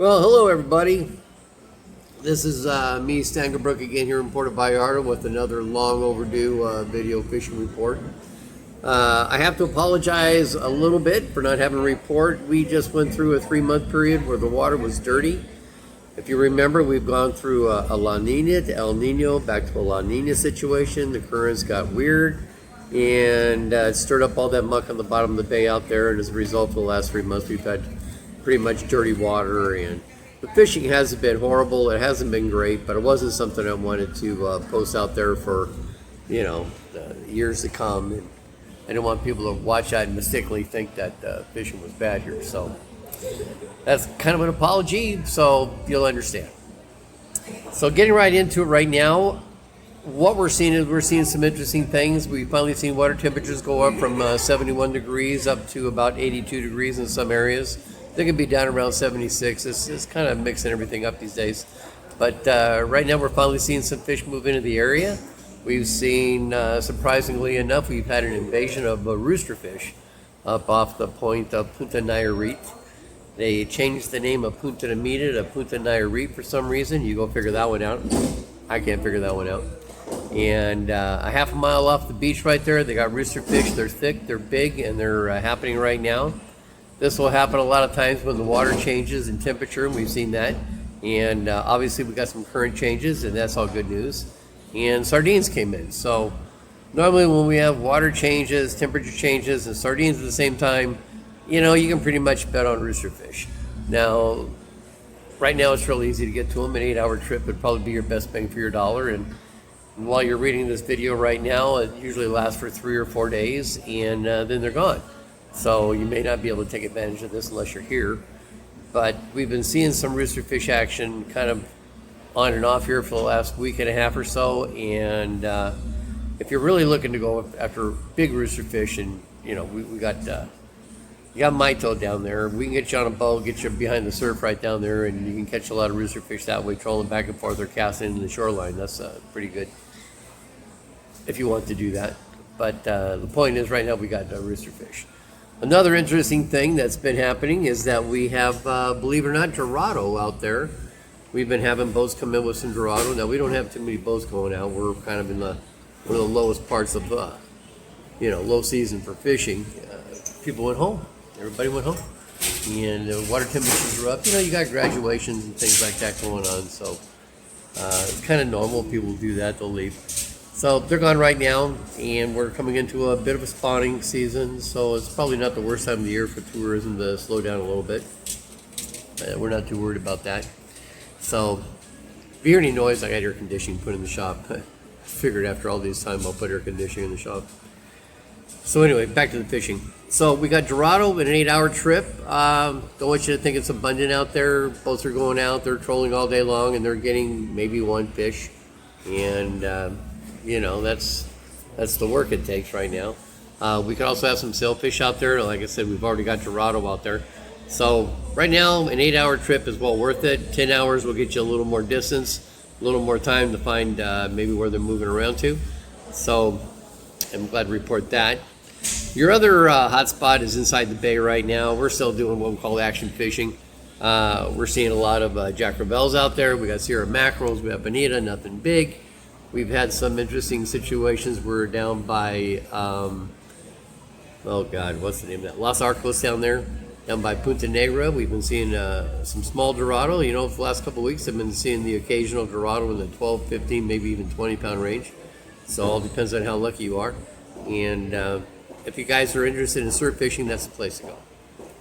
Well, hello everybody. This is me, Stangerbrook, again here in Puerto Vallarta with another long overdue video fishing report. I have to apologize a little bit for not having a report. We just went through a 3-month period where the water was dirty. If you remember, we've gone through a La Nina to El Nino, back to a La Nina situation. The currents got weird and it stirred up all that muck on the bottom of the bay out there, and as a result of the last 3 months we've had pretty much dirty water, and the fishing hasn't been horrible. It hasn't been great, but it wasn't something I wanted to post out there for, years to come. And I didn't want people to watch that and mistakenly think that fishing was bad here. So that's kind of an apology, so you'll understand. So getting right into it right now, what we're seeing is we're seeing some interesting things. We've finally seen water temperatures go up from 71 degrees up to about 82 degrees in some areas. They can be down around 76. It's kind of mixing everything up these days. But right now we're finally seeing some fish move into the area. We've seen, surprisingly enough, we've had an invasion of roosterfish up off the point of Punta Nayarit. They changed the name of Punta Namita to Punta Nayarit for some reason. You go figure that one out. I can't figure that one out. And a half a mile off the beach right there, they got roosterfish. They're thick, they're big, and they're happening right now. This will happen a lot of times when the water changes in temperature, and we've seen that. And obviously we got some current changes, and that's all good news. And sardines came in. So normally when we have water changes, temperature changes, and sardines at the same time, you can pretty much bet on roosterfish. Now, right now it's real easy to get to them. An 8-hour trip would probably be your best bang for your dollar. And while you're reading this video right now, it usually lasts for 3 or 4 days, and then they're gone. So you may not be able to take advantage of this unless you're here. But we've been seeing some roosterfish action kind of on and off here for the last week and a half or so. And if you're really looking to go after big roosterfish, and we got you got Mito down there, we can get you on a boat, get you behind the surf right down there, and you can catch a lot of roosterfish that way, trolling back and forth or casting into the shoreline. That's pretty good if you want to do that. But the point is, right now we got roosterfish. Another interesting thing that's been happening is that we have, believe it or not, Dorado out there. We've been having boats come in with some Dorado. Now, we don't have too many boats going out. We're kind of in one of the lowest parts of, low season for fishing. People went home. Everybody went home. And the water temperatures are up. You got graduations and things like that going on. So it's kind of normal. People do that. They'll leave. So they're gone right now, and we're coming into a bit of a spawning season, so it's probably not the worst time of the year for tourism to slow down a little bit. We're not too worried about that. So if you hear any noise, I got air conditioning put in the shop. I figured after all this time I'll put air conditioning in the shop. So anyway, back to the fishing. So we got Dorado in an 8-hour trip. Don't want you to think it's abundant out there. Boats are going out, they're trolling all day long, and they're getting maybe one fish. And that's the work it takes right now. We could also have some sailfish out there. Like I said, we've already got Dorado out there. So right now, an 8-hour trip is well worth it. 10 hours will get you a little more distance, a little more time to find maybe where they're moving around to. So I'm glad to report that. Your other hot spot is inside the bay right now. We're still doing what we call action fishing. We're seeing a lot of Jack Rebels out there. We got Sierra Mackerels, we have Bonita, nothing big. We've had some interesting situations. We're down by, what's the name of that? Los Arcos down there, down by Punta Negra. We've been seeing some small Dorado. For the last couple of weeks, I've been seeing the occasional Dorado in the 12, 15, maybe even 20-pound range. So it all depends on how lucky you are. And if you guys are interested in surf fishing, that's the place to go.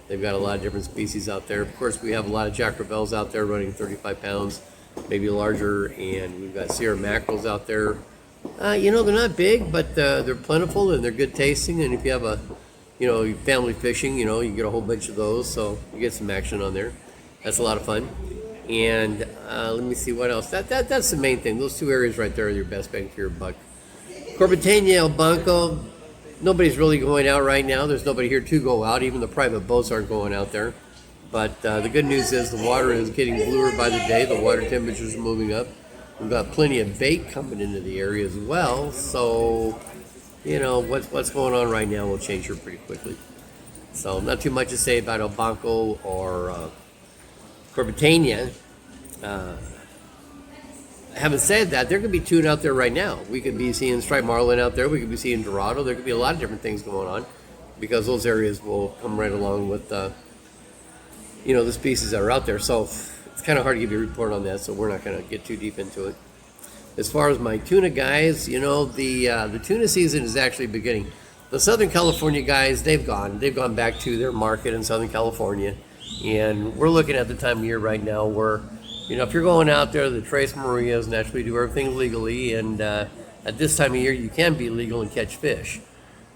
They've got a lot of different species out there. Of course, we have a lot of Jack Rebels out there running 35 pounds. Maybe larger, and we've got Sierra Mackerels out there. They're not big, but they're plentiful and they're good tasting. And if you have family fishing, you get a whole bunch of those, so you get some action on there. That's a lot of fun. And let me see what else. That's the main thing. Those two areas right there are your best bang for your buck. Corbatania, El Banco. Nobody's really going out right now. There's nobody here to go out. Even the private boats aren't going out there. But the good news is the water is getting bluer by the day. The water temperatures are moving up. We've got plenty of bait coming into the area as well. So, what's going on right now will change here pretty quickly. So not too much to say about El Banco or Corpitania. Having said that, there could be tuna out there right now. We could be seeing striped marlin out there. We could be seeing Dorado. There could be a lot of different things going on because those areas will come right along with, the species that are out there. So it's kind of hard to give you a report on that, so we're not going to get too deep into it. As far as my tuna guys, the tuna season is actually beginning. The Southern California guys, they've gone back to their market in Southern California, and we're looking at the time of year right now where, if you're going out there, the Tres Marias naturally do everything legally, and at this time of year, you can be legal and catch fish.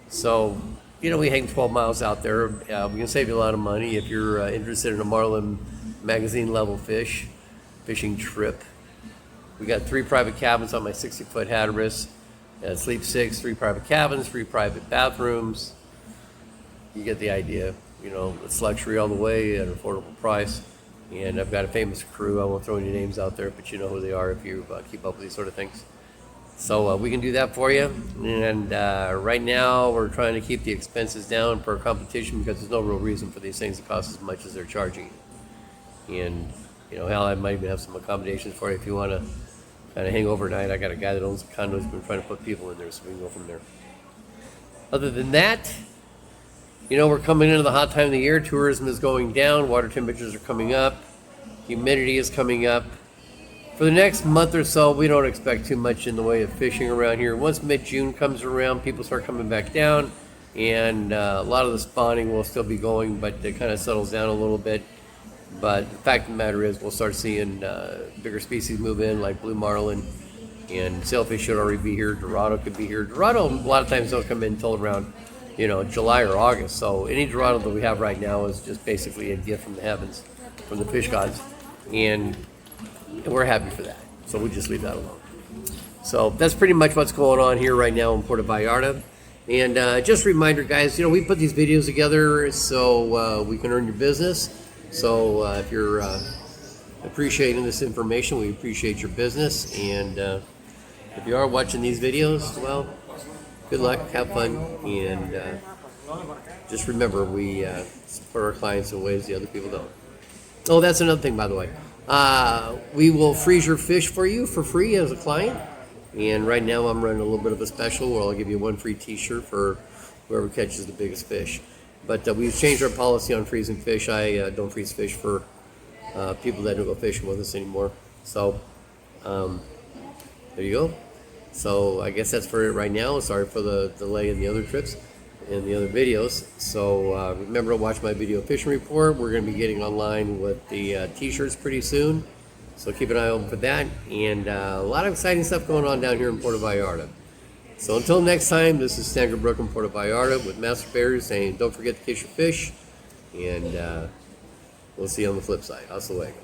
So, we hang 12 miles out there. We can save you a lot of money if you're interested in a marlin magazine level fishing trip. We got 3 private cabins on my 60-foot Hatteras. Sleep 6, 3 private cabins, 3 private bathrooms. You get the idea. It's luxury all the way at an affordable price. And I've got a famous crew. I won't throw any names out there, but you know who they are if you keep up with these sort of things. So we can do that for you. And right now we're trying to keep the expenses down per competition because there's no real reason for these things to cost as much as they're charging. And, hell, I might even have some accommodations for you if you want to kind of hang overnight. I got a guy that owns a condo who's been trying to put people in there, so we can go from there. Other than that, we're coming into the hot time of the year. Tourism is going down. Water temperatures are coming up. Humidity is coming up. For the next month or so, we don't expect too much in the way of fishing around here. Once mid-June comes around, people start coming back down, and a lot of the spawning will still be going, but it kind of settles down a little bit. But the fact of the matter is, we'll start seeing bigger species move in, like blue marlin, and sailfish should already be here. Dorado could be here. Dorado, a lot of times, don't come in until around July or August. So any Dorado that we have right now is just basically a gift from the heavens, from the fish gods, and we're happy for that. So we just leave that alone. So that's pretty much what's going on here right now in Puerto Vallarta. And just a reminder, guys, we put these videos together so we can earn your business. So if you're appreciating this information, we appreciate your business. And if you are watching these videos, well, good luck, have fun, and just remember, we support our clients in ways the other people don't. Oh, that's another thing, by the way. We will freeze your fish for you for free as a client. And right now I'm running a little bit of a special where I'll give you 1 free t-shirt for whoever catches the biggest fish. But we've changed our policy on freezing fish. I don't freeze fish for people that don't go fishing with us anymore. So there you go. So I guess that's for it right now. Sorry for the delay in the other trips and the other videos. So remember to watch my video fishing report. We're going to be getting online with the t-shirts pretty soon. So keep an eye open for that. And a lot of exciting stuff going on down here in Puerto Vallarta. So until next time, this is Sandra Brook in Puerto Vallarta with Master Bears saying don't forget to catch your fish. And we'll see you on the flip side. Hasta luego.